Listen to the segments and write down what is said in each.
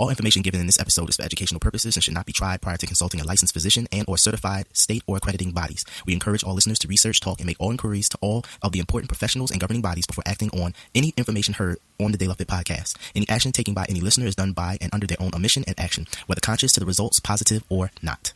All information given in this episode is for educational purposes and should not be tried prior to consulting a licensed physician and or certified state or accrediting bodies. We encourage all listeners to research, talk, and make all inquiries to all of the important professionals and governing bodies before acting on any information heard on the De La Fit podcast. Any action taken by any listener is done by and under their own omission and action, whether conscious to the results, positive or not.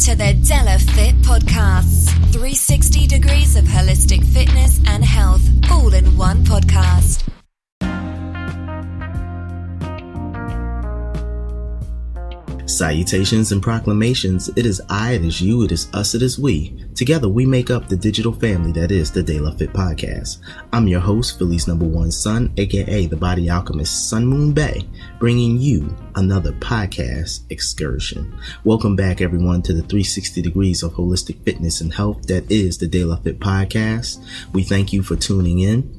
To the De La Fit podcasts, 360 degrees of holistic fitness and health, all in one podcast. Salutations and proclamations. It is I, it is you, it is us, it is we. Together we make up the digital family that is the De La Fit podcast. I'm your host, Philly's #1 son, aka the body alchemist, SunMoon Bay, bringing you another podcast excursion. Welcome back everyone to the 360 degrees of holistic fitness and health that is the De La Fit podcast. We thank you for tuning in.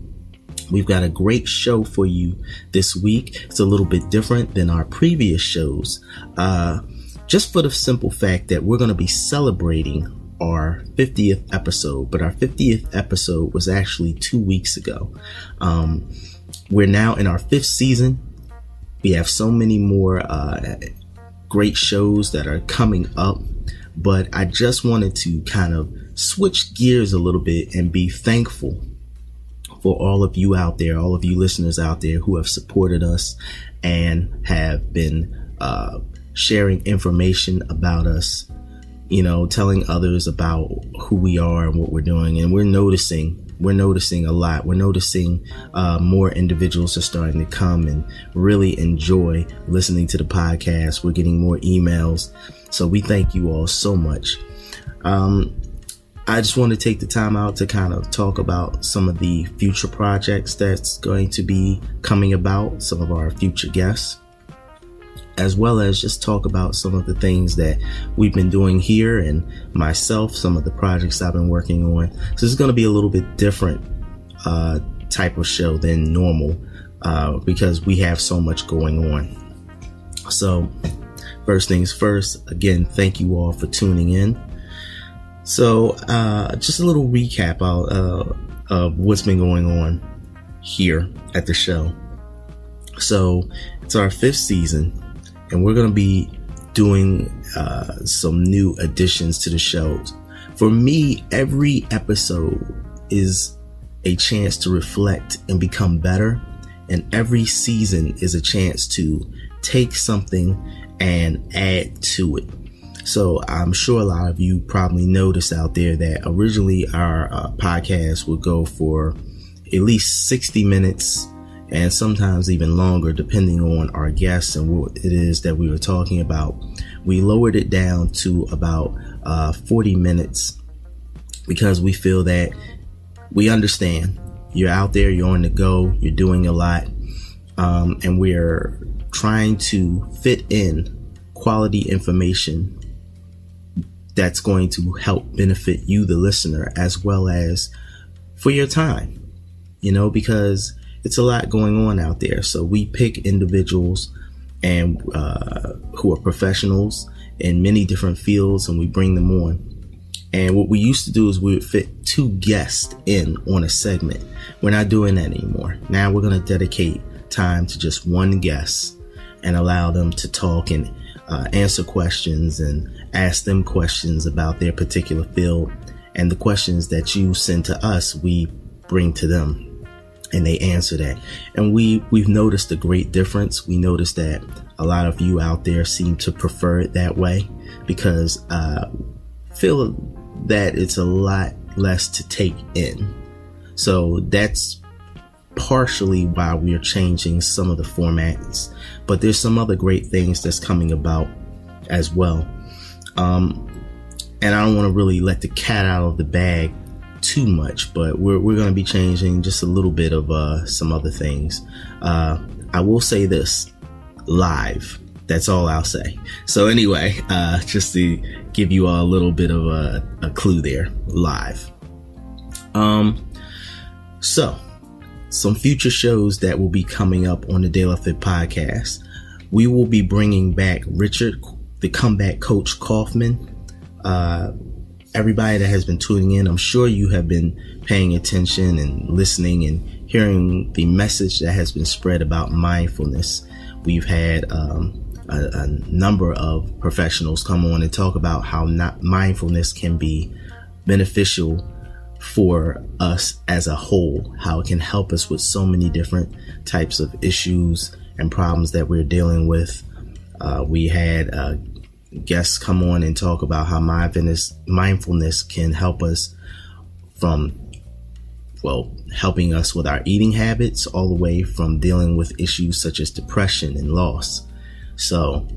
We've got a great show for you this week. It's a little bit different than our previous shows, just for the simple fact that we're going to be celebrating our 50th episode, but our 50th episode was actually 2 weeks ago. We're now in our 5th season. We have so many more great shows that are coming up, but I just wanted to kind of switch gears a little bit and be thankful for all of you out there, all of you listeners out there who have supported us and have been sharing information about us, telling others about who we are and what we're doing. And we're noticing a lot. We're noticing more individuals are starting to come and really enjoy listening to the podcast. We're getting more emails. So we thank you all so much. I just want to take the time out to kind of talk about some of the future projects that's going to be coming about, some of our future guests, as well as just talk about some of the things that we've been doing here and myself, some of the projects I've been working on. So it's going to be a little bit different type of show than normal because we have so much going on. So first things first, again, thank you all for tuning in. So, just a little recap of what's been going on here at the show. So, it's our 5th season, and we're going to be doing some new additions to the shows. For me, every episode is a chance to reflect and become better, and every season is a chance to take something and add to it. So I'm sure a lot of you probably noticed out there that originally our podcast would go for at least 60 minutes and sometimes even longer, depending on our guests and what it is that we were talking about. We lowered it down to about 40 minutes because we feel that we understand you're out there, you're on the go, you're doing a lot, and we're trying to fit in quality information that's going to help benefit you, the listener, as well as for your time, because it's a lot going on out there. So we pick individuals and who are professionals in many different fields, and we bring them on. And what we used to do is we would fit 2 guests in on a segment. We're not doing that anymore. Now we're going to dedicate time to just one guest and allow them to talk and answer questions and ask them questions about their particular field, and the questions that you send to us, we bring to them and they answer that. And we've noticed a great difference. We noticed that a lot of you out there seem to prefer it that way because feel that it's a lot less to take in. So that's partially why we are changing some of the formats, but there's some other great things that's coming about as well. And I don't want to really let the cat out of the bag too much, but we're going to be changing just a little bit of some other things. I will say this, live. That's all I'll say. So anyway, just to give you all a little bit of a clue there, live. So some future shows that will be coming up on the Daily Fit podcast. We will be bringing back Richard, the comeback coach Kaufman. Everybody that has been tuning in, I'm sure you have been paying attention and listening and hearing the message that has been spread about mindfulness. We've had a number of professionals come on and talk about how mindfulness can be beneficial for us as a whole, how it can help us with so many different types of issues and problems that we're dealing with. We had guests come on and talk about how mindfulness can help us from, helping us with our eating habits, all the way from dealing with issues such as depression and loss. So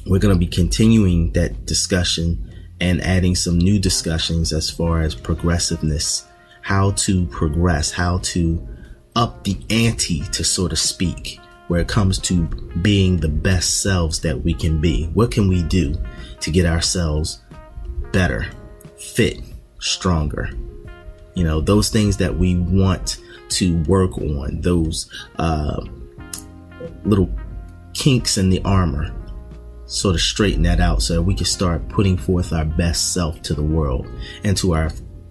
we're going to be continuing that discussion and adding some new discussions as far as progressiveness, how to progress, how to up the ante, to sort of speak, where it comes to being the best selves that we can be. What can we do to get ourselves better, fit, stronger? You know, those things that we want to work on, those little kinks in the armor, sort of straighten that out so that we can start putting forth our best self to the world and to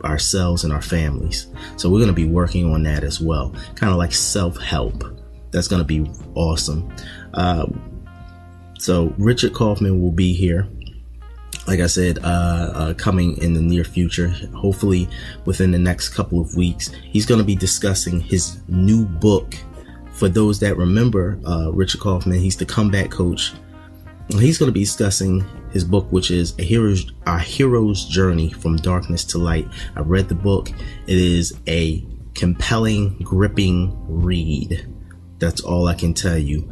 ourselves and our families. So we're going to be working on that as well, kind of like self-help. That's going to be awesome. So Richard Kaufman will be here, like I said, coming in the near future, hopefully within the next couple of weeks. He's going to be discussing his new book. For those that remember Richard Kaufman, he's the comeback coach. He's going to be discussing his book, which is Our Hero's Journey from Darkness to Light. I read the book. It is a compelling, gripping read. That's all I can tell you.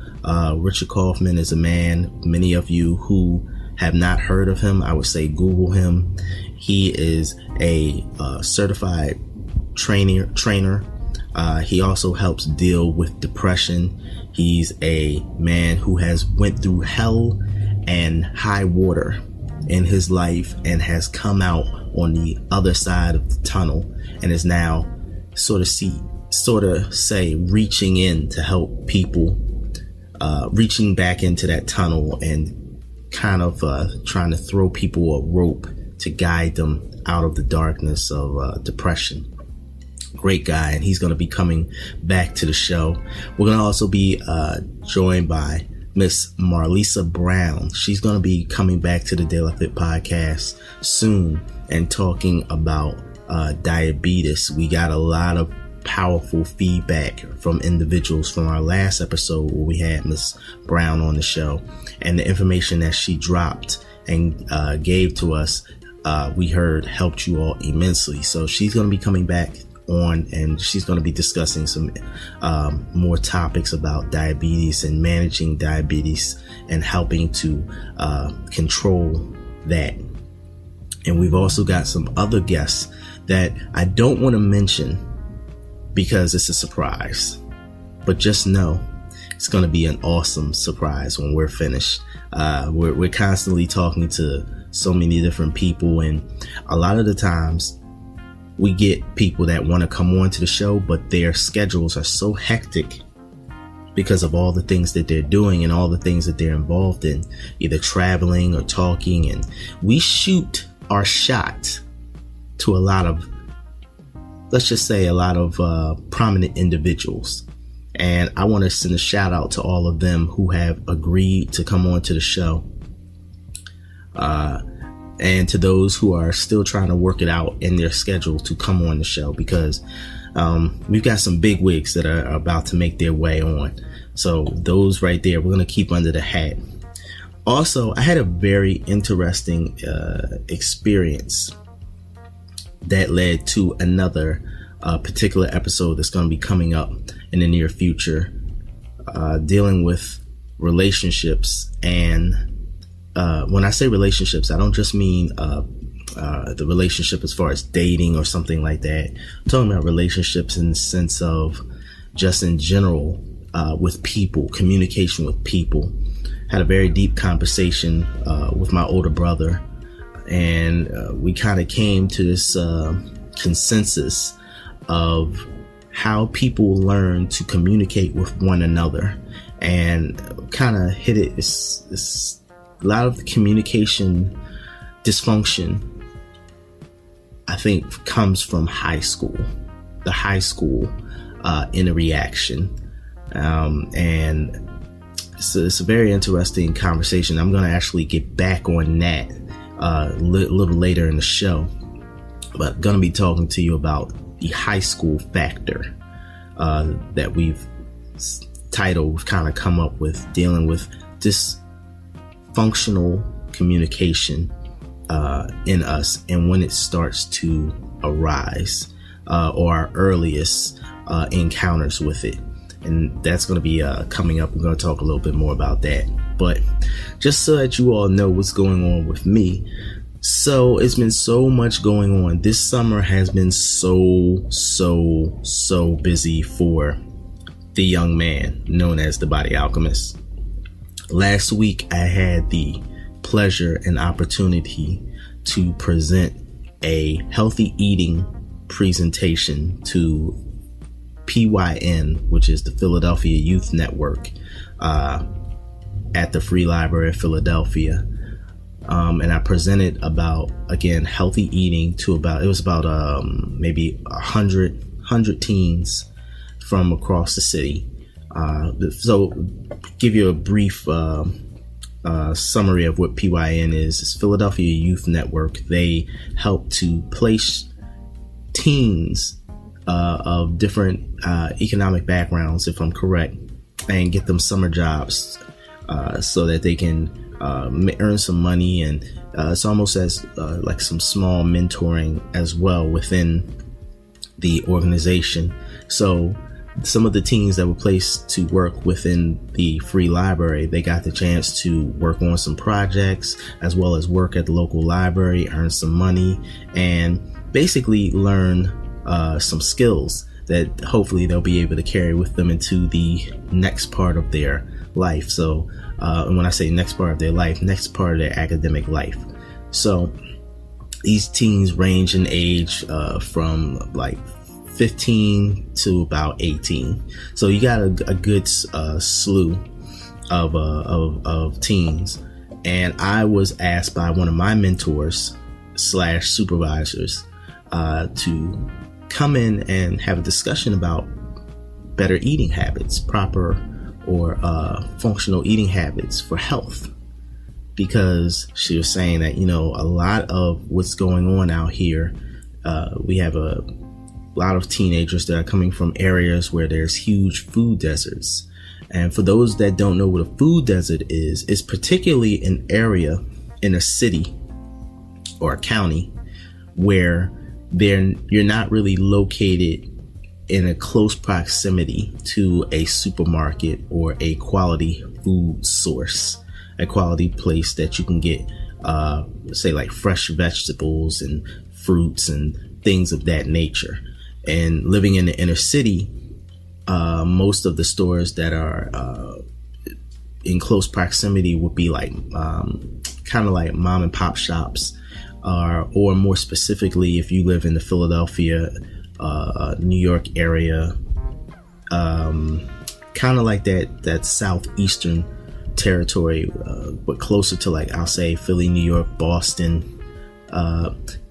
Richard Kaufman is a man, many of you who have not heard of him, I would say Google him. He is a certified trainer. He also helps deal with depression. He's a man who has went through hell and high water in his life and has come out on the other side of the tunnel and is now reaching in to help people, reaching back into that tunnel and kind of trying to throw people a rope to guide them out of the darkness of depression. Great guy, and he's going to be coming back to the show. We're going to also be joined by Miss Marlisa Brown. She's going to be coming back to the Daily Fit podcast soon and talking about diabetes. We got a lot of powerful feedback from individuals from our last episode where we had Miss Brown on the show, and the information that she dropped and gave to us, we heard helped you all immensely. So she's going to be coming back on, and she's going to be discussing some more topics about diabetes and managing diabetes and helping to control that. And we've also got some other guests that I don't want to mention because it's a surprise, but just know it's going to be an awesome surprise when we're finished. We're constantly talking to so many different people, and a lot of the times we get people that want to come on to the show, but their schedules are so hectic because of all the things that they're doing and all the things that they're involved in, either traveling or talking. And we shoot our shot to a lot of, let's just say, a lot of prominent individuals. And I want to send a shout out to all of them who have agreed to come on to the show. And to those who are still trying to work it out in their schedule to come on the show, because we've got some big wigs that are about to make their way on. So those right there, we're going to keep under the hat. Also, I had a very interesting experience that led to another particular episode that's going to be coming up in the near future, dealing with relationships. And when I say relationships, I don't just mean the relationship as far as dating or something like that. I'm talking about relationships in the sense of just in general, with people, communication with people. Had a very deep conversation with my older brother, and we kind of came to this consensus of how people learn to communicate with one another, and kind of hit it. It's a lot of the communication dysfunction, I think, comes from high school, the high school interaction. And it's a very interesting conversation. I'm going to actually get back on that a little later in the show, but going to be talking to you about the high school factor that we've kind of come up with, dealing with dysfunctional communication in us, and when it starts to arise, or our earliest encounters with it. And that's going to be coming up. We're going to talk a little bit more about that. But just so that you all know what's going on with me. So it's been so much going on. This summer has been so busy for the young man known as the Body Alchemist. Last week, I had the pleasure and opportunity to present a healthy eating presentation to PYN, which is the Philadelphia Youth Network, at the Free Library of Philadelphia. And I presented about, again, healthy eating to about maybe 100 teens from across the city. So give you a brief summary of what PYN is. It's Philadelphia Youth Network. They help to place teens of different economic backgrounds, if I'm correct, and get them summer jobs so that they can earn some money, and it's almost as like some small mentoring as well within the organization. So some of the teens that were placed to work within the free library, they got the chance to work on some projects as well as work at the local library, earn some money, and basically learn some skills that hopefully they'll be able to carry with them into the next part of their life. So and when I say next part of their life, next part of their academic life. So these teens range in age from like 15 to about 18. So you got a good slew of teens. And I was asked by one of my mentors / supervisors to come in and have a discussion about better eating habits, proper or functional eating habits for health. Because she was saying that, a lot of what's going on out here, we have a lot of teenagers that are coming from areas where there's huge food deserts. And for those that don't know what a food desert is, it's particularly an area in a city or a county where you're not really located in a close proximity to a supermarket or a quality food source, a quality place that you can get, say, like fresh vegetables and fruits and things of that nature. And living in the inner city, most of the stores that are in close proximity would be like kind of like mom and pop shops, or more specifically, if you live in the Philadelphia, New York area, kind of like that southeastern territory, but closer to, like, I'll say Philly, New York, Boston,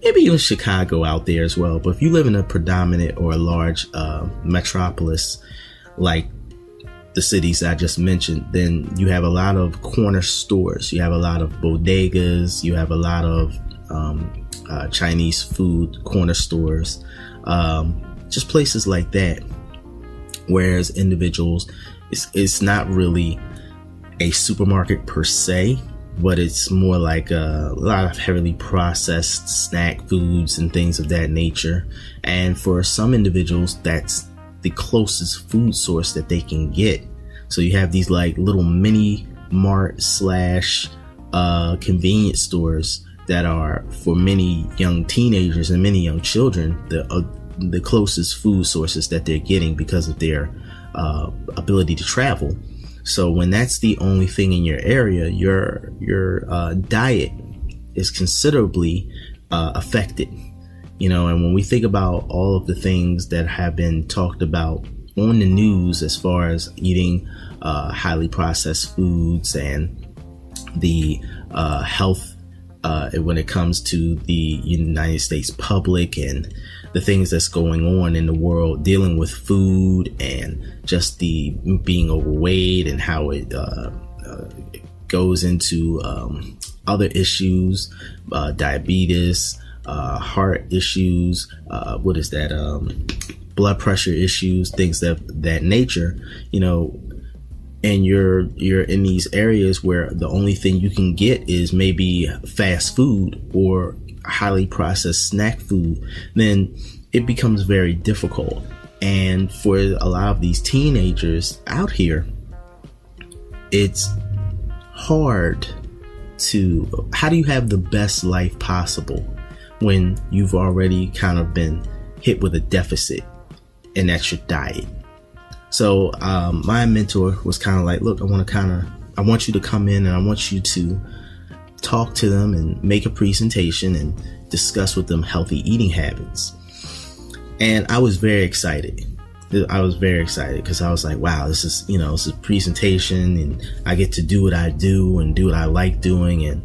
maybe even Chicago out there as well. But if you live in a predominant or a large metropolis like the cities I just mentioned, then you have a lot of corner stores, you have a lot of bodegas, you have a lot of Chinese food corner stores, just places like that. Whereas individuals, it's not really a supermarket per se, but it's more like a lot of heavily processed snack foods and things of that nature. And for some individuals, that's the closest food source that they can get. So you have these like little mini mart / convenience stores that are, for many young teenagers and many young children, the closest food sources that they're getting because of their ability to travel. So when that's the only thing in your area, your diet is considerably affected. And when we think about all of the things that have been talked about on the news as far as eating highly processed foods and the health when it comes to the United States public and the things that's going on in the world dealing with food and just the being overweight and how it goes into other issues, diabetes, heart issues, blood pressure issues, things that nature, and you're in these areas where the only thing you can get is maybe fast food or highly processed snack food, then it becomes very difficult. And for a lot of these teenagers out here, it's hard to, how do you have the best life possible when you've already kind of been hit with a deficit, and that's your diet? So my mentor was kind of like, look, I want you to come in and I want you to talk to them and make a presentation and discuss with them healthy eating habits. And I was very excited. Because I was like, wow, this is a presentation and I get to do what I do and do what I like doing, and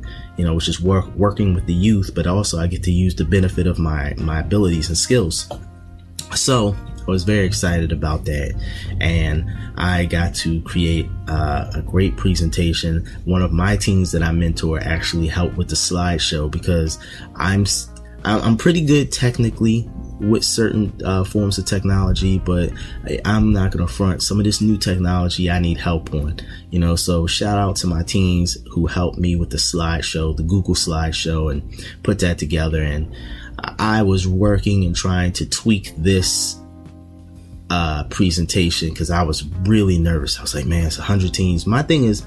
which is working with the youth, but also I get to use the benefit of my abilities and skills. So I was very excited about that, and I got to create a great presentation. One of my teams that I mentor actually helped with the slideshow, because I'm pretty good technically with certain forms of technology, but I'm not gonna front. Some of this new technology I need help on, so shout out to my teams who helped me with the slideshow, the Google slideshow, and put that together. And I was working and trying to tweak this presentation because I was really nervous. I was like, man, it's 100 teams. My thing is,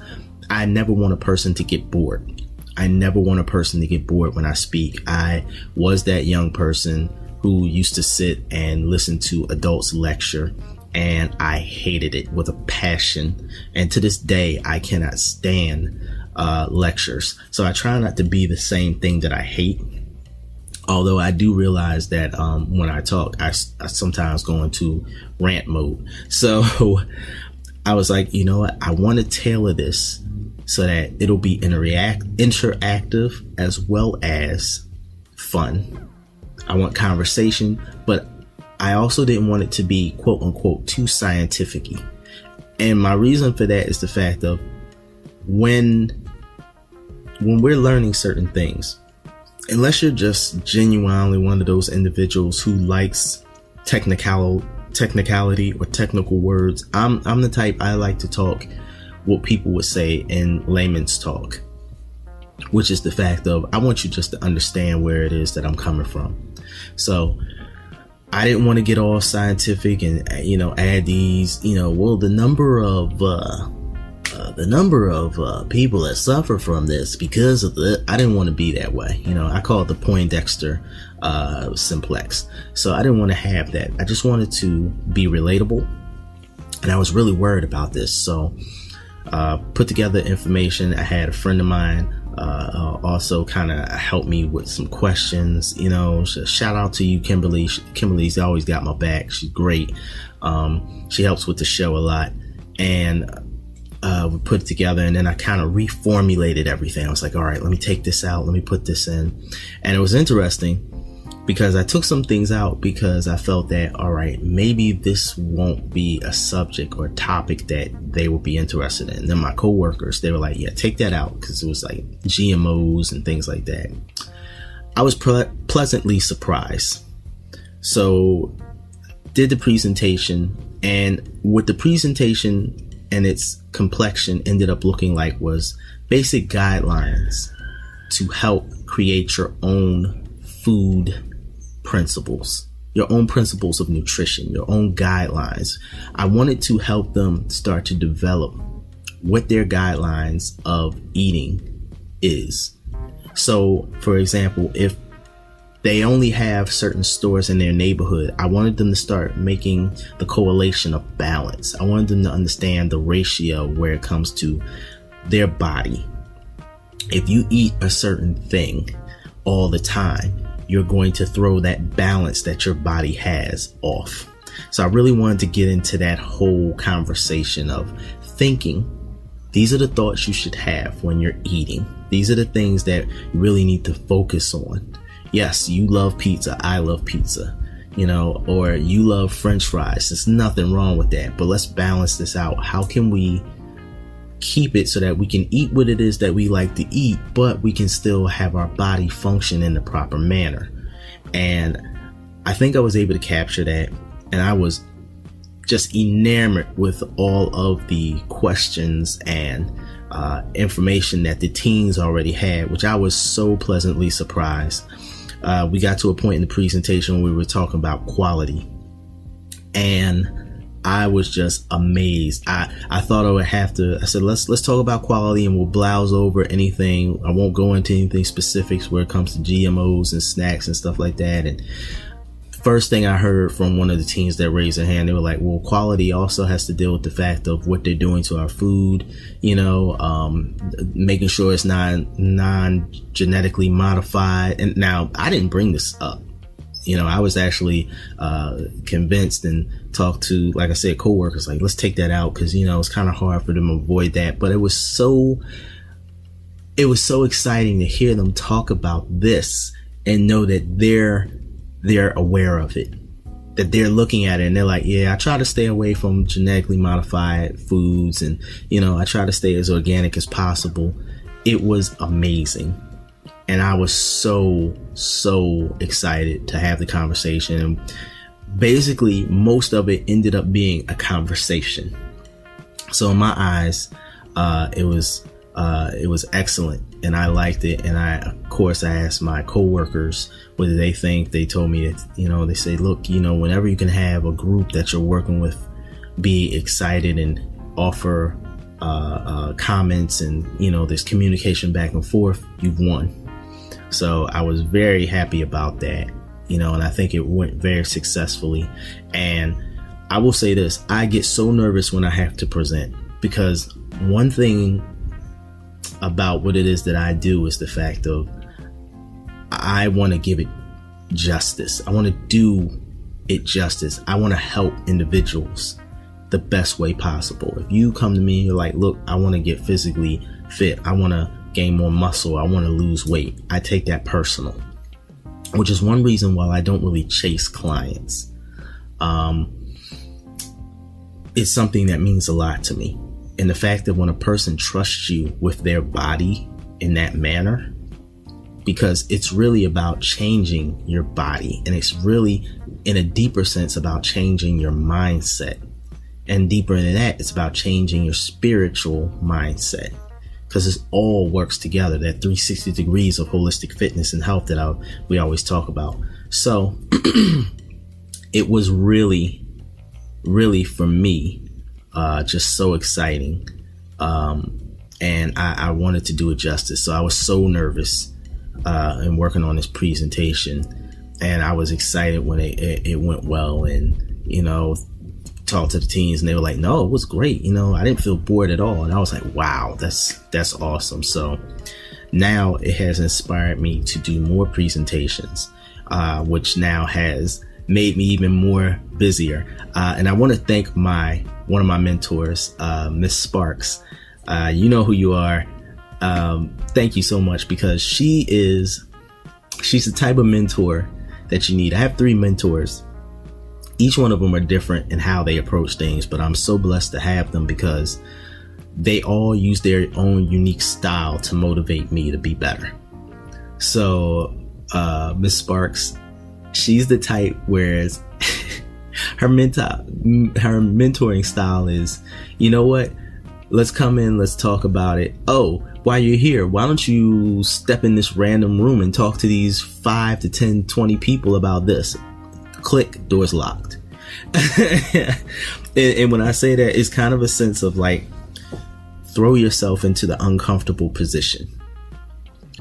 I never want a person to get bored. When I speak. I was that young person who used to sit and listen to adults lecture, and I hated it with a passion. And to this day, I cannot stand lectures. So I try not to be the same thing that I hate. Although I do realize that when I talk, I sometimes go into rant mode. So I was like, you know what? I want to tailor this so that it'll be interactive as well as fun. I want conversation, but I also didn't want it to be quote unquote too scientific-y. And my reason for that is the fact of when we're learning certain things, unless you're just genuinely one of those individuals who likes technicality or technical words, I'm the type, I like to talk what people would say in layman's talk, which is the fact of, I want you just to understand where it is that I'm coming from. So I didn't want to get all scientific and, add these, the number of people that suffer from this because of I didn't want to be that way. I call it the Poindexter simplex. So I didn't want to have that. I just wanted to be relatable. And I was really worried about this. So put together information. I had a friend of mine also kind of helped me with some questions. Shout out to you, Kimberly. Kimberly's always got my back. She's great. She helps with the show a lot. And we put it together, and then I kind of reformulated everything. I was like, all right, let me take this out. Let me put this in. And it was interesting because I took some things out because I felt that, all right, maybe this won't be a subject or topic that they will be interested in. And then my coworkers, they were like, yeah, take that out, because it was like GMOs and things like that. I was pleasantly surprised. So did the presentation, and what the presentation and its complexion ended up looking like was basic guidelines to help create your own food principles, your own principles of nutrition, your own guidelines. I wanted to help them start to develop what their guidelines of eating is. So, for example, if they only have certain stores in their neighborhood, I wanted them to start making the correlation of balance. I wanted them to understand the ratio where it comes to their body. If you eat a certain thing all the time, you're going to throw that balance that your body has off. So I really wanted to get into that whole conversation of thinking. These are the thoughts you should have when you're eating. These are the things that you really need to focus on. Yes, you love pizza. I love pizza, or you love French fries. There's nothing wrong with that. But let's balance this out. How can we keep it so that we can eat what it is that we like to eat, but we can still have our body function in the proper manner? And I think I was able to capture that. And I was just enamored with all of the questions and information that the teens already had, which I was so pleasantly surprised. We got to a point in the presentation where we were talking about quality, and I was just amazed. I thought I would have to, I said, let's talk about quality, and we'll blouse over anything. I won't go into anything specifics where it comes to GMOs and snacks and stuff like that. And first thing I heard from one of the teens that raised their hand, they were like, well, quality also has to deal with the fact of what they're doing to our food, making sure it's not non-genetically modified. And now I didn't bring this up. I was actually convinced and talked to, like I said, coworkers, like, let's take that out, because, it's kind of hard for them to avoid that. But it was so exciting to hear them talk about this and know that they're aware of it, that they're looking at it and they're like, yeah, I try to stay away from genetically modified foods, and I try to stay as organic as possible. It was amazing. And I was so excited to have the conversation. And basically most of it ended up being a conversation. So in my eyes, it was excellent, and I liked it. And of course I asked my coworkers what did they think. They told me that, they say, look, whenever you can have a group that you're working with be excited and offer comments, and there's communication back and forth, you've won. So I was very happy about that, and I think it went very successfully. And I will say this, I get so nervous when I have to present, because one thing about what it is that I do is the fact of I want to give it justice. I want to do it justice. I want to help individuals the best way possible. If you come to me and you're like, look, I want to get physically fit, I want to gain more muscle, I want to lose weight, I take that personal, which is one reason why I don't really chase clients. It's something that means a lot to me. And the fact that when a person trusts you with their body in that manner, because it's really about changing your body, and it's really in a deeper sense about changing your mindset, and deeper into that, it's about changing your spiritual mindset, because it all works together, that 360 degrees of holistic fitness and health that we always talk about. So it was really for me just so exciting, and I wanted to do it justice. So I was so nervous in working on this presentation, and I was excited when it went well, and talked to the teens, and they were like, no, it was great, I didn't feel bored at all. And I was like, wow, that's awesome. So now it has inspired me to do more presentations, which now has made me even more busier. And I want to thank one of my mentors, Miss Sparks. You know who you are. Thank you so much, because she's the type of mentor that you need. I have 3 mentors. Each one of them are different in how they approach things, but I'm so blessed to have them, because they all use their own unique style to motivate me to be better. So Miss Sparks, she's the type, whereas her mentoring style is, you know what? Let's come in, let's talk about it. Oh, while you're here, why don't you step in this random room and talk to these 5 to 10, 20 people about this? Click, doors locked. and when I say that, it's kind of a sense of like, throw yourself into the uncomfortable position.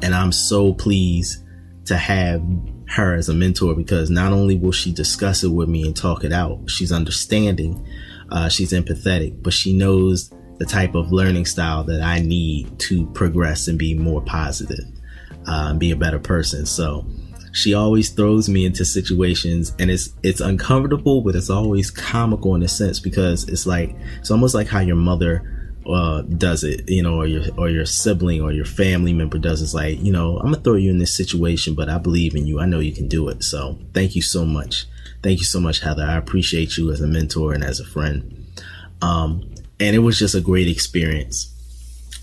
And I'm so pleased to have her as a mentor, because not only will she discuss it with me and talk it out, she's understanding, she's empathetic, but she knows the type of learning style that I need to progress and be more positive, and be a better person. So she always throws me into situations, and it's uncomfortable, but it's always comical in a sense, because it's almost like how your mother does it, or your sibling or your family member does. It's like, I'm gonna throw you in this situation, but I believe in you. I know you can do it. So thank you so much. Thank you so much, Heather. I appreciate you as a mentor and as a friend. And it was just a great experience,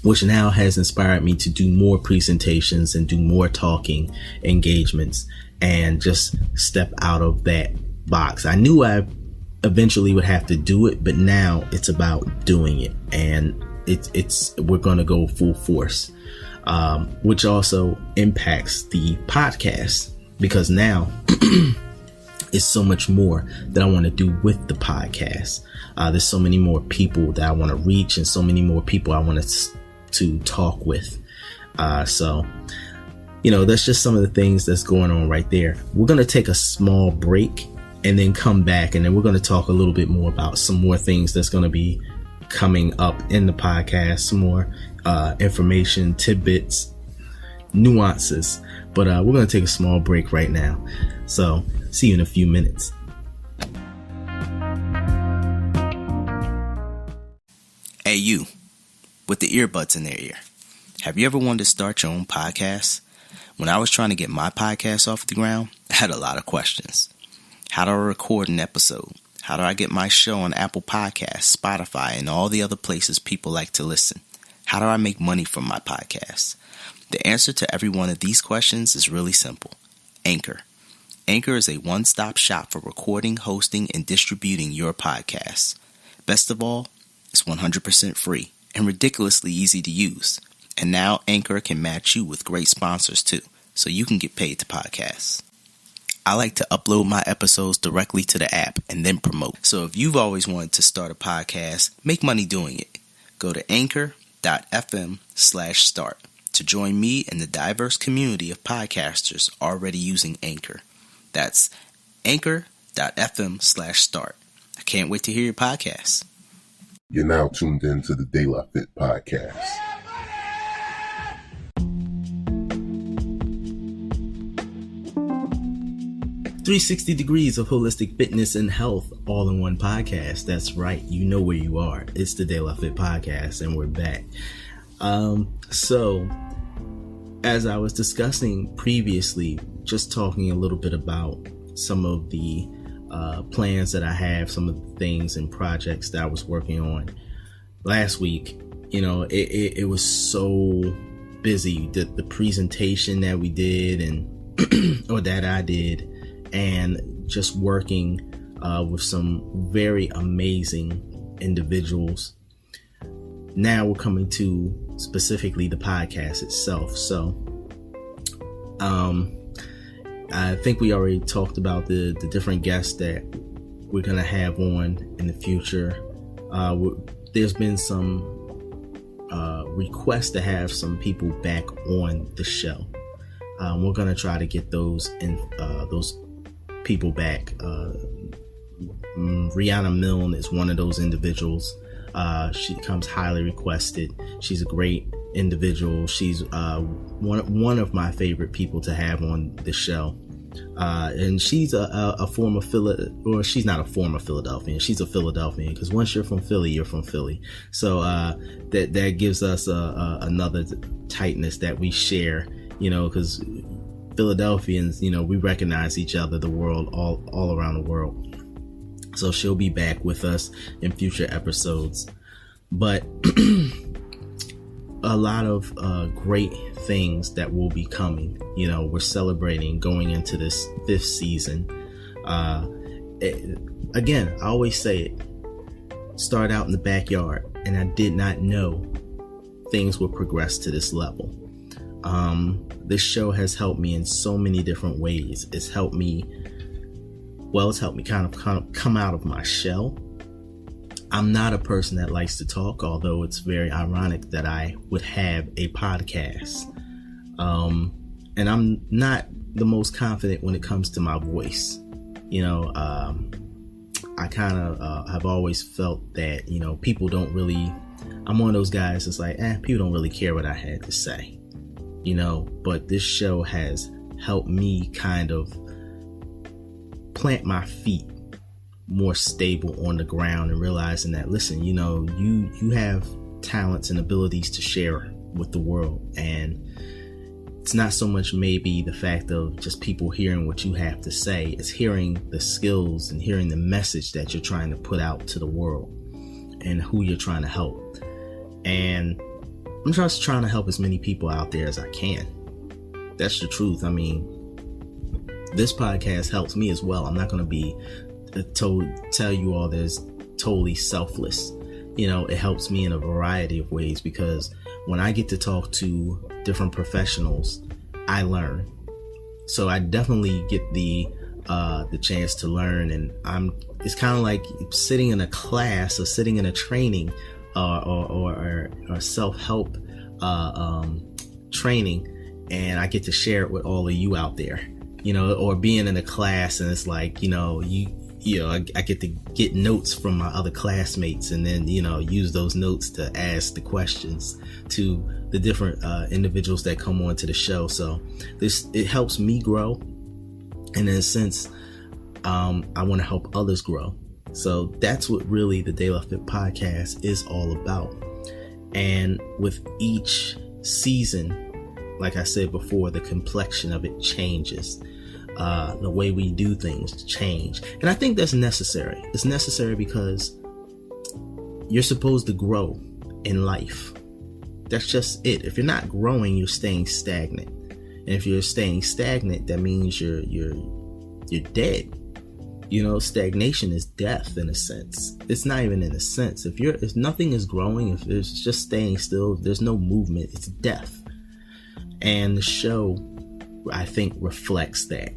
which now has inspired me to do more presentations and do more talking engagements and just step out of that box. I knew I eventually would have to do it, but now it's about doing it, and we're going to go full force, which also impacts the podcast, because now it's so much more that I want to do with the podcast. There's so many more people that I want to reach, and so many more people I want to talk with. So that's just some of the things that's going on right there. We're going to take a small break and then come back, and then we're going to talk a little bit more about some more things that's going to be coming up in the podcast, some more information, tidbits, nuances. But we're going to take a small break right now. So see you in a few minutes. Hey, you with the earbuds in their ear. Have you ever wanted to start your own podcast? When I was trying to get my podcast off the ground, I had a lot of questions. How do I record an episode? How do I get my show on Apple Podcasts, Spotify, and all the other places people like to listen? How do I make money from my podcast? The answer to every one of these questions is really simple. Anchor. Anchor is a one-stop shop for recording, hosting, and distributing your podcasts. Best of all, it's 100% free and ridiculously easy to use. And now Anchor can match you with great sponsors too, so you can get paid to podcast. I like to upload my episodes directly to the app and then promote. So if you've always wanted to start a podcast, make money doing it, go to anchor.fm/start to join me and the diverse community of podcasters already using Anchor. That's anchor.fm/start. I can't wait to hear your podcast. You're now tuned in to the De La Fit podcast. 360 degrees of holistic fitness and health all in one podcast. That's right. You know where you are. It's the De La Fit podcast, and we're back. So as I was discussing previously, just talking a little bit about some of the plans that I have, some of the things and projects that I was working on last week. It was so busy. The presentation that we did or that I did, and just working with some very amazing individuals. Now we're coming to specifically the podcast itself. So I think we already talked about the different guests that we're going to have on in the future. There's been some requests to have some people back on the show. We're going to try to get those people back. Rihanna Milne is one of those individuals. She comes highly requested. She's a great individual. She's one of my favorite people to have on the show. And she's a former she's not a former Philadelphian. She's a Philadelphian, because once you're from Philly, you're from Philly. So that gives us another tightness that we share, because Philadelphians, we recognize each other, the world, all around the world. So she'll be back with us in future episodes. But a lot of great things that will be coming. We're celebrating going into this 5th season. Again, I always say it. Start out in the backyard, and I did not know things would progress to this level. This show has helped me in so many different ways. It's helped me kind of come out of my shell. I'm not a person that likes to talk, although it's very ironic that I would have a podcast. And I'm not the most confident when it comes to my voice. I kind of have always felt that, people don't really, I'm one of those guys that's like, people don't really care what I had to say, but this show has helped me kind of plant my feet more stable on the ground and realizing that, listen, you have talents and abilities to share with the world. And it's not so much maybe the fact of just people hearing what you have to say. It's hearing the skills and hearing the message that you're trying to put out to the world and who you're trying to help. And I'm just trying to help as many people out there as I can. That's the truth. I mean, this podcast helps me as well. I'm not going to be tell you all this totally selfless. It helps me in a variety of ways, because when I get to talk to different professionals, I learn. So I definitely get the chance to learn, and it's kind of like sitting in a class or sitting in a training or self-help training, and I get to share it with all of you out there, or being in a class and it's like, I get to get notes from my other classmates and then, use those notes to ask the questions to the different individuals that come on to the show. So it helps me grow. And in a sense, I want to help others grow. So that's what really the De La Fit podcast is all about. And with each season, like I said before, the complexion of it changes. The way we do things change. And I think that's necessary. It's necessary because you're supposed to grow in life. That's just it. If you're not growing, you're staying stagnant. And if you're staying stagnant, that means you're dead. Stagnation is death in a sense. It's not even in a sense. If nothing is growing, if it's just staying still, if there's no movement, it's death. And the show, I think, reflects that.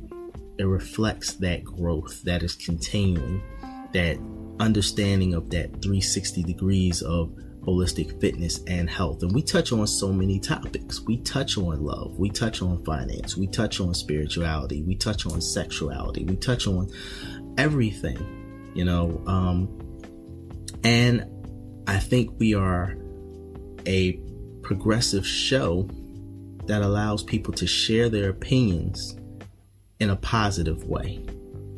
It reflects that growth that is continuing, that understanding of that 360 degrees of holistic fitness and health. And we touch on so many topics. We touch on love. We touch on finance. We touch on spirituality. We touch on sexuality. We touch on everything, and I think we are a progressive show that allows people to share their opinions in a positive way,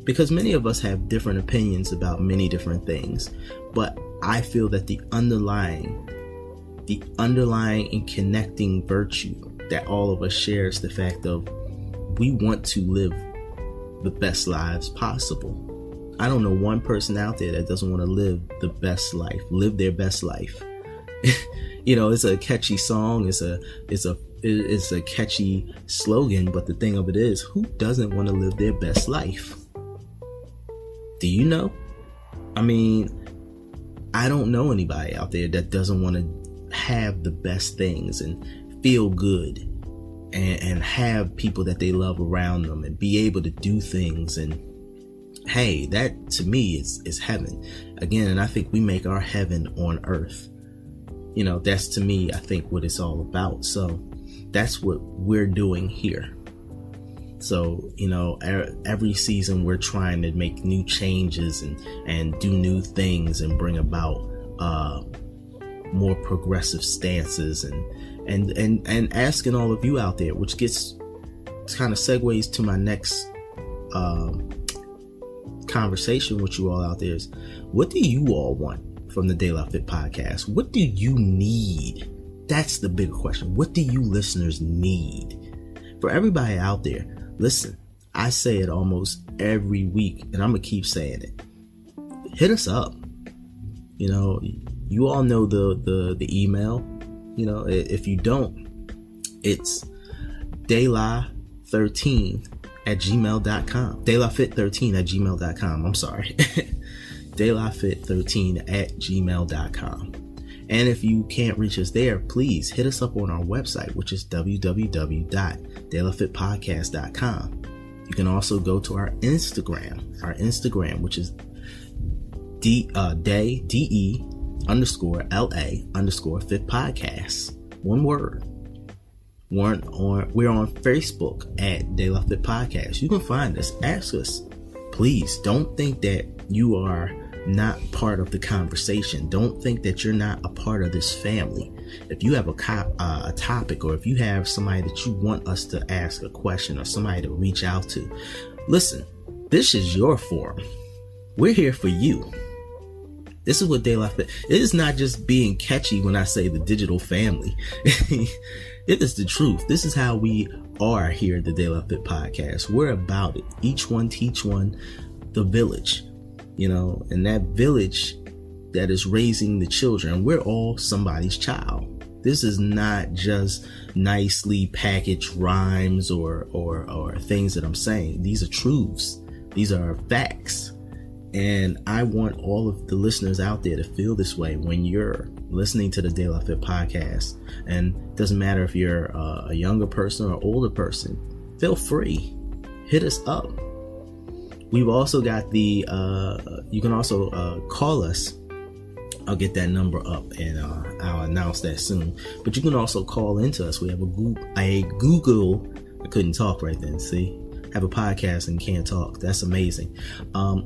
because many of us have different opinions about many different things, but I feel that the underlying and connecting virtue that all of us share is the fact of we want to live the best lives possible. I don't know one person out there that doesn't want to live the best life, live their best life. It's a catchy song. It's a catchy slogan, but the thing of it is, who doesn't want to live their best life? Do you know? I mean, I don't know anybody out there that doesn't want to have the best things and feel good and have people that they love around them and be able to do things. And hey, that to me is heaven again. And I think we make our heaven on earth. That's to me, I think, what it's all about. So that's what we're doing here. So, every season we're trying to make new changes and do new things and bring about more progressive stances and asking all of you out there, which gets kind of segues to my next conversation with you all out there, is what do you all want from the De La Fit podcast? What do you need? That's the bigger question. What do you listeners need? For everybody out there, listen, I say it almost every week, and I'm going to keep saying it. Hit us up. You all know the email. If you don't, it's delafit13@gmail.com. delafit13@gmail.com. I'm sorry. delafit13@gmail.com. And if you can't reach us there, please hit us up on our website, which is www.delafitpodcast.com. You can also go to our Instagram, which is DE_LA_fit podcast. One word. We're on Facebook at De La Fit Podcast. You can find us. Ask us. Please don't think that you are not part of the conversation. Don't think that you're not a part of this family. If you have a topic, or if you have somebody that you want us to ask a question or somebody to reach out to, listen, this is your forum. We're here for you. This is what De La Fit. It is not just being catchy when I say the digital family. It is the truth. This is how we are here at the De La Fit Podcast. We're about it. Each one teach one, the village, and that village that is raising the children. We're all somebody's child. This is not just nicely packaged rhymes or things that I'm saying. These are truths. These are facts. And I want all of the listeners out there to feel this way when you're listening to the De La Fit Podcast. And it doesn't matter if you're a younger person or older person, feel free. Hit us up. We've also got you can also call us. I'll get that number up and I'll announce that soon. But you can also call into us. We have a Google. I couldn't talk right then, see? Have a podcast and can't talk. That's amazing.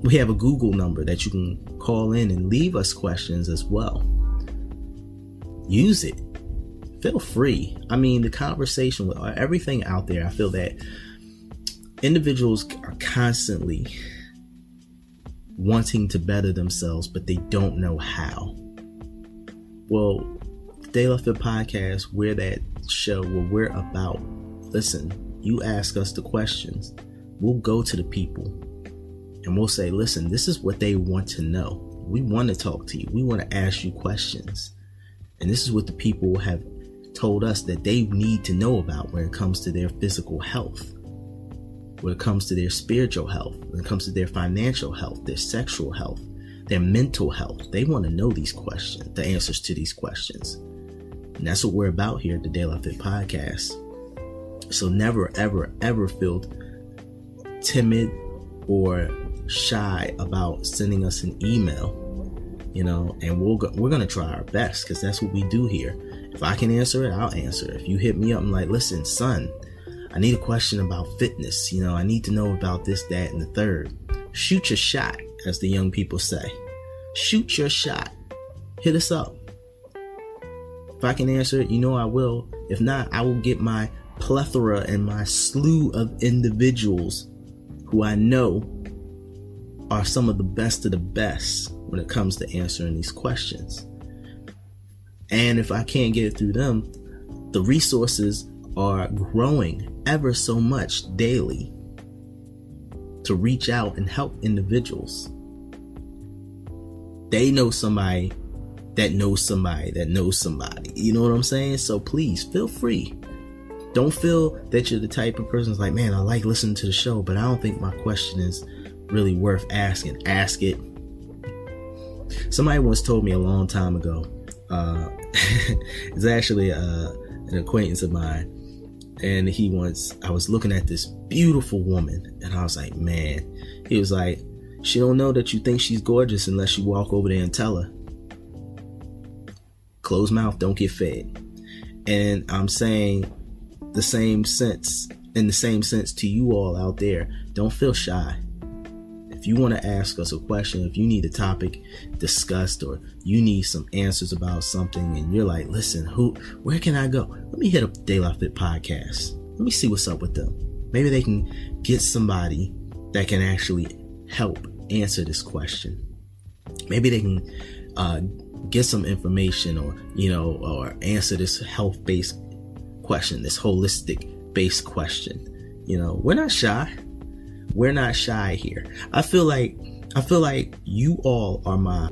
We have a Google number that you can call in and leave us questions as well. Use it. Feel free. I mean, the conversation with everything out there, I feel that individuals are constantly wanting to better themselves, but they don't know how. Well, De La Fit Podcast, we're that show where we're about, listen, you ask us the questions, we'll go to the people and we'll say, listen, this is what they want to know. We want to talk to you. We want to ask you questions. And this is what the people have told us that they need to know about when it comes to their physical health, when it comes to their spiritual health, when it comes to their financial health, their sexual health, their mental health. They want to know these questions, the answers to these questions. And that's what we're about here at the De La Fit Podcast. So never, ever, ever feel timid or shy about sending us an email, and we're going to try our best, because that's what we do here. If I can answer it, I'll answer it. If you hit me up and like, listen, son, I need a question about fitness. I need to know about this, that, and the third. Shoot your shot, as the young people say. Shoot your shot. Hit us up. If I can answer it, I will. If not, I will get my plethora and my slew of individuals who I know are some of the best when it comes to answering these questions. And if I can't get it through them, the resources are growing ever so much daily to reach out and help individuals. They know somebody that knows somebody that knows somebody. You know what I'm saying? So please feel free. Don't feel that you're the type of person who's like, man, I like listening to the show, but I don't think my question is really worth asking. Ask it. Somebody once told me a long time ago, it's actually an acquaintance of mine, and I was looking at this beautiful woman, and I was like, man, he was like, she don't know that you think she's gorgeous unless you walk over there and tell her. Closed mouth don't get fed. And I'm saying in the same sense to you all out there, don't feel shy. If you want to ask us a question, if you need a topic discussed, or you need some answers about something, and you're like, listen, where can I go? Let me hit up the De La Fit Podcast. Let me see what's up with them. Maybe they can get somebody that can actually help answer this question. Maybe they can get some information, or answer this health-based question, this holistic-based question. We're not shy. We're not shy here. I feel like you all are my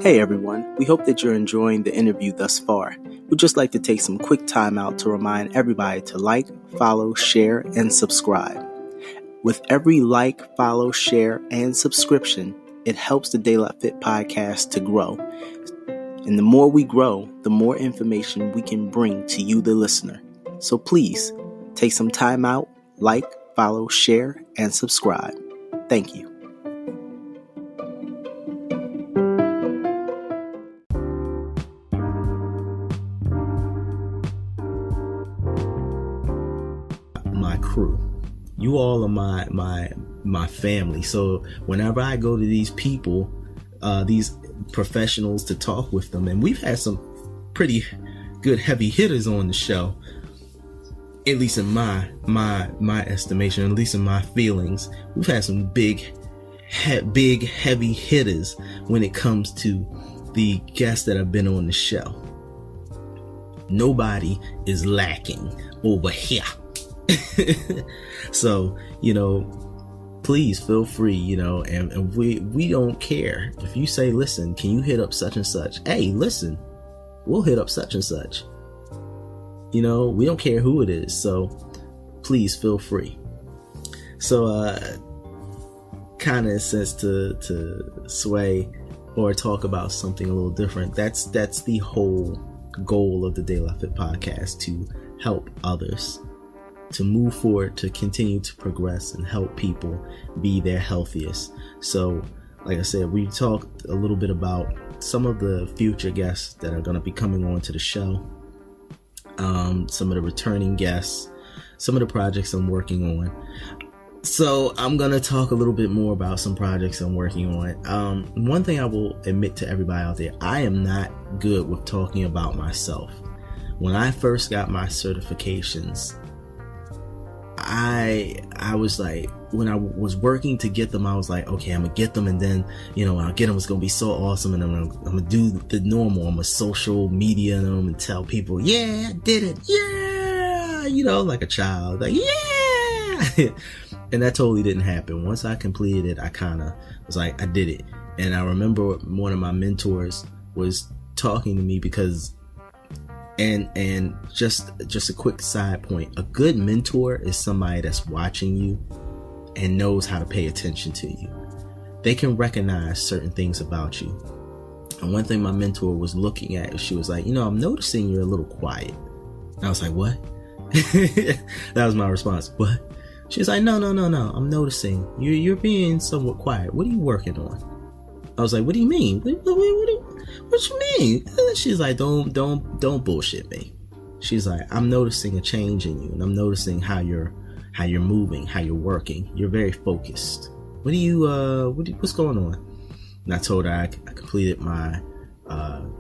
Hey everyone, we hope that you're enjoying the interview thus far. We'd just like to take some quick time out to remind everybody to like, follow, share, and subscribe. With every like, follow, share, and subscription, it helps the De La Fit Podcast to grow. And the more we grow, the more information we can bring to you, the listener. So please, take some time out, like, follow, share, and subscribe. Thank you. my crew. You all are my family. So whenever I go to these people, these professionals to talk with them, and we've had some pretty good heavy hitters on the show, at least in my estimation, at least in my feelings. We've had some big heavy hitters when it comes to the guests that have been on the show. Nobody is lacking over here. So, please feel free, and we don't care if you say, listen, can you hit up such and such? Hey, listen, we'll hit up such and such. We don't care who it is. So please feel free. So, kind of sense to sway or talk about something a little different. That's the whole goal of the De La Fit podcast, to help others to move forward, to continue to progress and help people be their healthiest. So, like I said, we talked a little bit about some of the future guests that are going to be coming on to the show, some of the returning guests, some of the projects I'm working on. So I'm going to talk a little bit more about some projects I'm working on. One thing I will admit to everybody out there, I am not good with talking about myself. When I first got my certifications, I was like, when I was working to get them, I was like, okay, I'm gonna get them, and then I'll get them, it's gonna be so awesome, and I'm gonna do the normal, I'm a social media, and I'm gonna tell people, yeah, I did it, yeah, like a child, like, yeah. And that totally didn't happen. Once I completed it, I kind of was like, I did it. And I remember one of my mentors was talking to me because, and just a quick side point, a good mentor is somebody that's watching you and knows how to pay attention to you. They can recognize certain things about you. And one thing my mentor was looking at, she was like, I'm noticing you're a little quiet. And I was like, what? That was my response. What? She's like, no, I'm noticing you're being somewhat quiet. What are you working on? I was like, what do you mean? What you mean? She's like, don't bullshit me. She's like, I'm noticing a change in you, and I'm noticing how you're moving, how you're working. You're very focused. What's going on? And I told her I completed my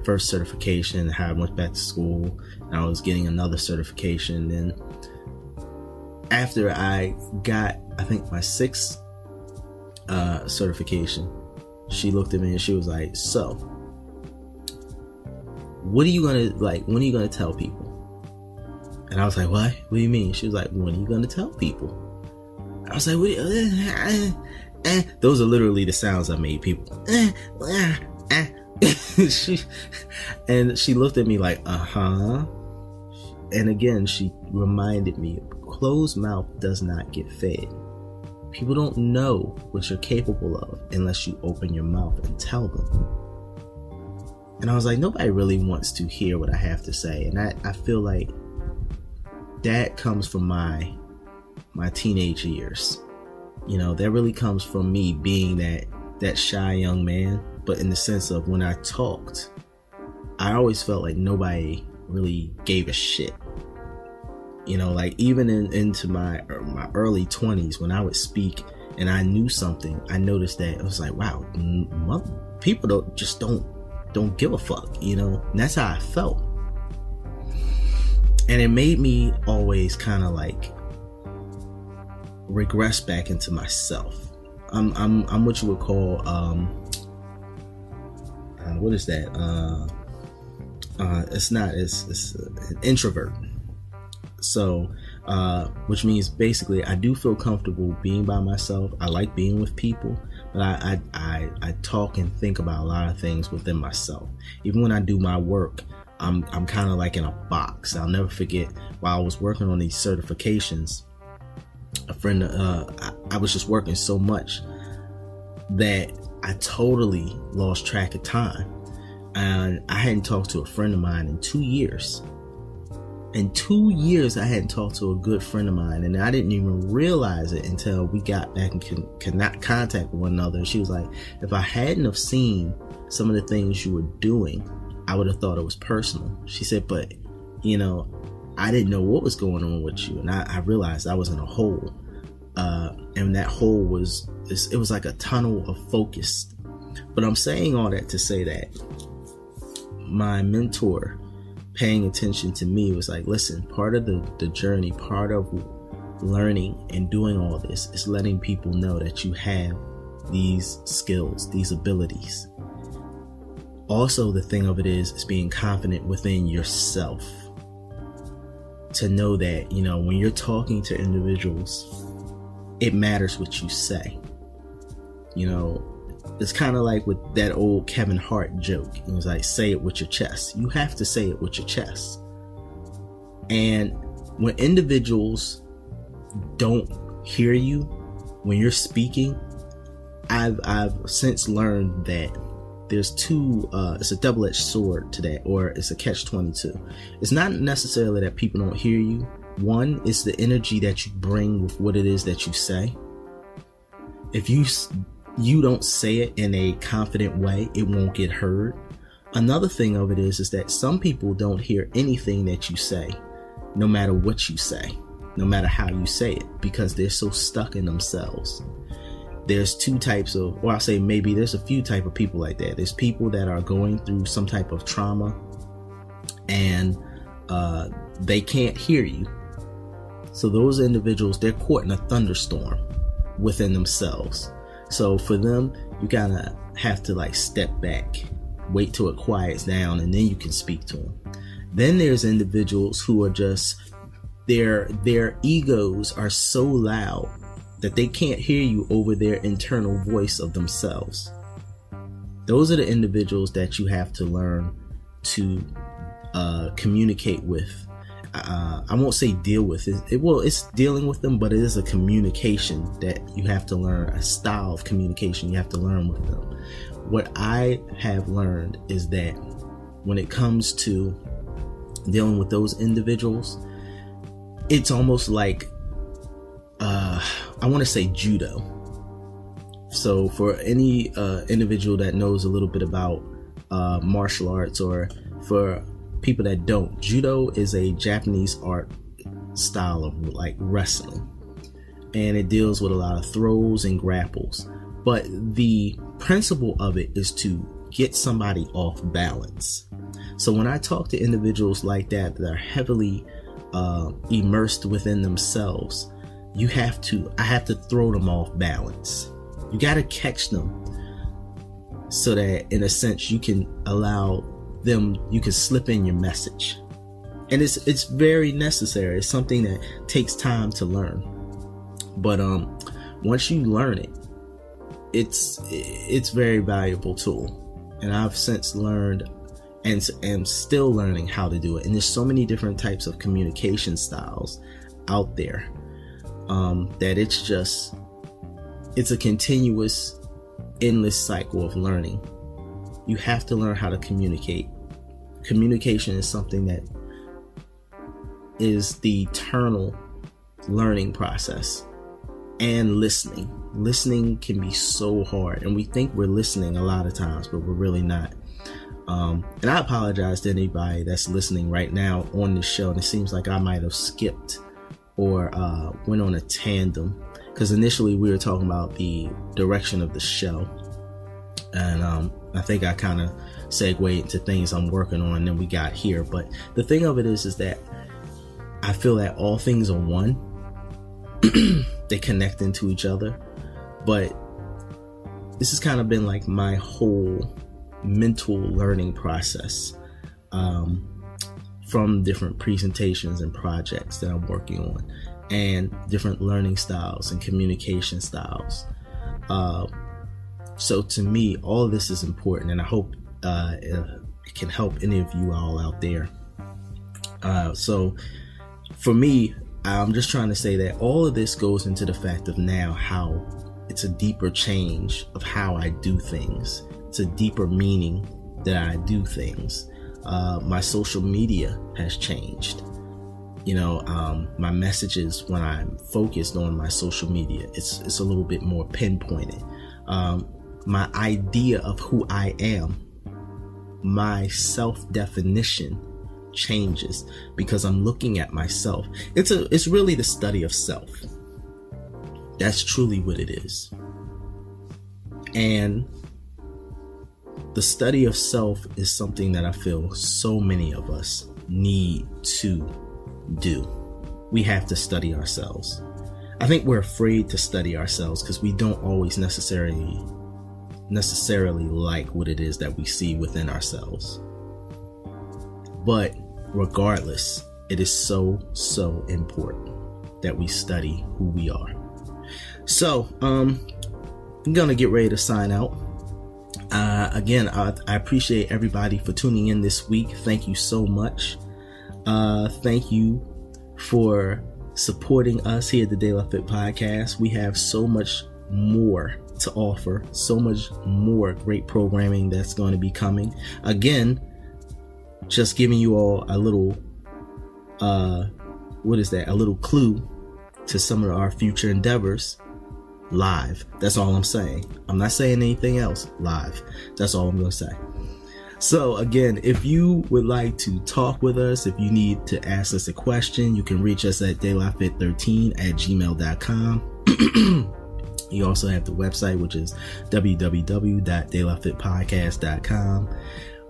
first certification, how I went back to school, and I was getting another certification. And after I got, I think, my 6th certification, she looked at me and she was like, so when are you gonna tell people? And I was like, what do you mean? She was like, when are you gonna tell people? I was like, those are literally the sounds I made, people. She looked at me like, and again, she reminded me, closed mouth does not get fed. People don't know what you're capable of unless you open your mouth and tell them. And I was like, nobody really wants to hear what I have to say. And I feel like that comes from my teenage years. That really comes from me being that shy young man. But in the sense of, when I talked, I always felt like nobody really gave a shit. Like even into my early 20s, when I would speak and I knew something, I noticed that it was like, wow, people don't give a fuck, and that's how I felt. And it made me always kind of like regress back into myself. I'm what you would call what is that? It's an introvert. So, which means basically I do feel comfortable being by myself. I like being with people, but I talk and think about a lot of things within myself. Even when I do my work, I'm kind of like in a box. I'll never forget, while I was working on these certifications, a friend, I was just working so much that I totally lost track of time. And I hadn't talked to a friend of mine in 2 years. In 2 years, I hadn't talked to a good friend of mine, and I didn't even realize it until we got back in contact with one another. She was like, if I hadn't have seen some of the things you were doing, I would have thought it was personal. She said, but, I didn't know what was going on with you. And I realized I was in a hole. And that hole was like a tunnel of focus. But I'm saying all that to say that my mentor paying attention to me was like, listen, part of the journey, part of learning and doing all this is letting people know that you have these skills, these abilities. Also, the thing of it is being confident within yourself to know that, you know, when you're talking to individuals, it matters what you say. You know, it's kind of like with that old Kevin Hart joke. It was like, say it with your chest. You have to say it with your chest. And when individuals don't hear you when you're speaking, I've since learned that there's it's a double-edged sword to that, or it's a catch-22. It's not necessarily that people don't hear you. One, it's the energy that you bring with what it is that you say. If you don't say it in a confident way, it won't get heard. Another thing of it is that some people don't hear anything that you say, no matter what you say, no matter how you say it, because they're so stuck in themselves. There's two types of, or I'll say maybe there's a few type of people like that. There's people that are going through some type of trauma and they can't hear you. So those individuals, they're caught in a thunderstorm within themselves. So for them, you gotta have to like step back, wait till it quiets down, and then you can speak to them. Then there's individuals who are just, their egos are so loud that they can't hear you over their internal voice of themselves. Those are the individuals that you have to learn to communicate with. I won't say deal with it. It's dealing with them, but it is a communication that you have to learn, a style of communication you have to learn with them. What I have learned is that when it comes to dealing with those individuals, it's almost like I want to say judo. So for any individual that knows a little bit about martial arts, or for people that don't, judo is a Japanese art style of like wrestling, and it deals with a lot of throws and grapples. But the principle of it is to get somebody off balance. So when I talk to individuals like that are heavily immersed within themselves, I have to throw them off balance. You got to catch them so that in a sense you can allow them, you can slip in your message. And it's very necessary. It's something that takes time to learn. But once you learn it, it's very valuable tool. And I've since learned and am still learning how to do it. And there's so many different types of communication styles out there. That it's a continuous, endless cycle of learning. You have to learn how to communicate. Communication is something that is the eternal learning process. And listening can be so hard, and we think we're listening a lot of times, but we're really not. And I apologize to anybody that's listening right now on this show, and it seems like I might have skipped or went on a tandem, because initially we were talking about the direction of the show, and I think I kind of segued into things I'm working on, and then we got here. But the thing of it is that I feel that all things are one. They connect into each other, but this has kind of been like my whole mental learning process, from different presentations and projects that I'm working on, and different learning styles and communication styles. So to me, all of this is important, and I hope it can help any of you all out there. So for me, I'm just trying to say that all of this goes into the fact of now how it's a deeper change of how I do things. It's a deeper meaning that I do things. My social media has changed. My messages, when I'm focused on my social media, it's a little bit more pinpointed. My idea of who I am, my self-definition changes because I'm looking at myself. It's really the study of self. That's truly what it is. And the study of self is something that I feel so many of us need to do. We have to study ourselves. I think we're afraid to study ourselves because we don't always necessarily like what it is that we see within ourselves. But regardless, it is so important that we study who we are. So, I'm gonna get ready to sign out. Again, I appreciate everybody for tuning in this week. Thank you so much. Thank you for supporting us here at the De La Fit Podcast. We have so much more to offer, so much more great programming that's going to be coming. Again, just giving you all a little, a little clue to some of our future endeavors. Live. That's all I'm saying. I'm not saying anything else. Live. That's all I'm going to say. So again, if you would like to talk with us, if you need to ask us a question, you can reach us at delafit13@gmail.com. You also have the website, which is www.delafitpodcast.com.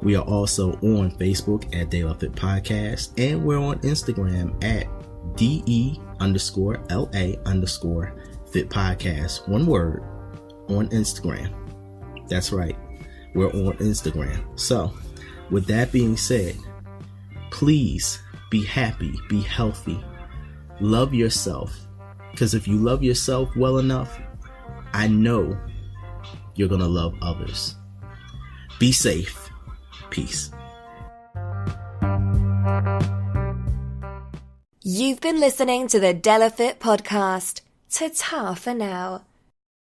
We are also on Facebook at De La Fit Podcast, and we're on Instagram at DE_LA_Fit Podcast. One word, on Instagram. That's right. We're on Instagram. So, with that being said, please be happy, be healthy, love yourself. Because if you love yourself well enough, I know you're going to love others. Be safe. Peace. You've been listening to the De La Fit Podcast. Ta-ta for now.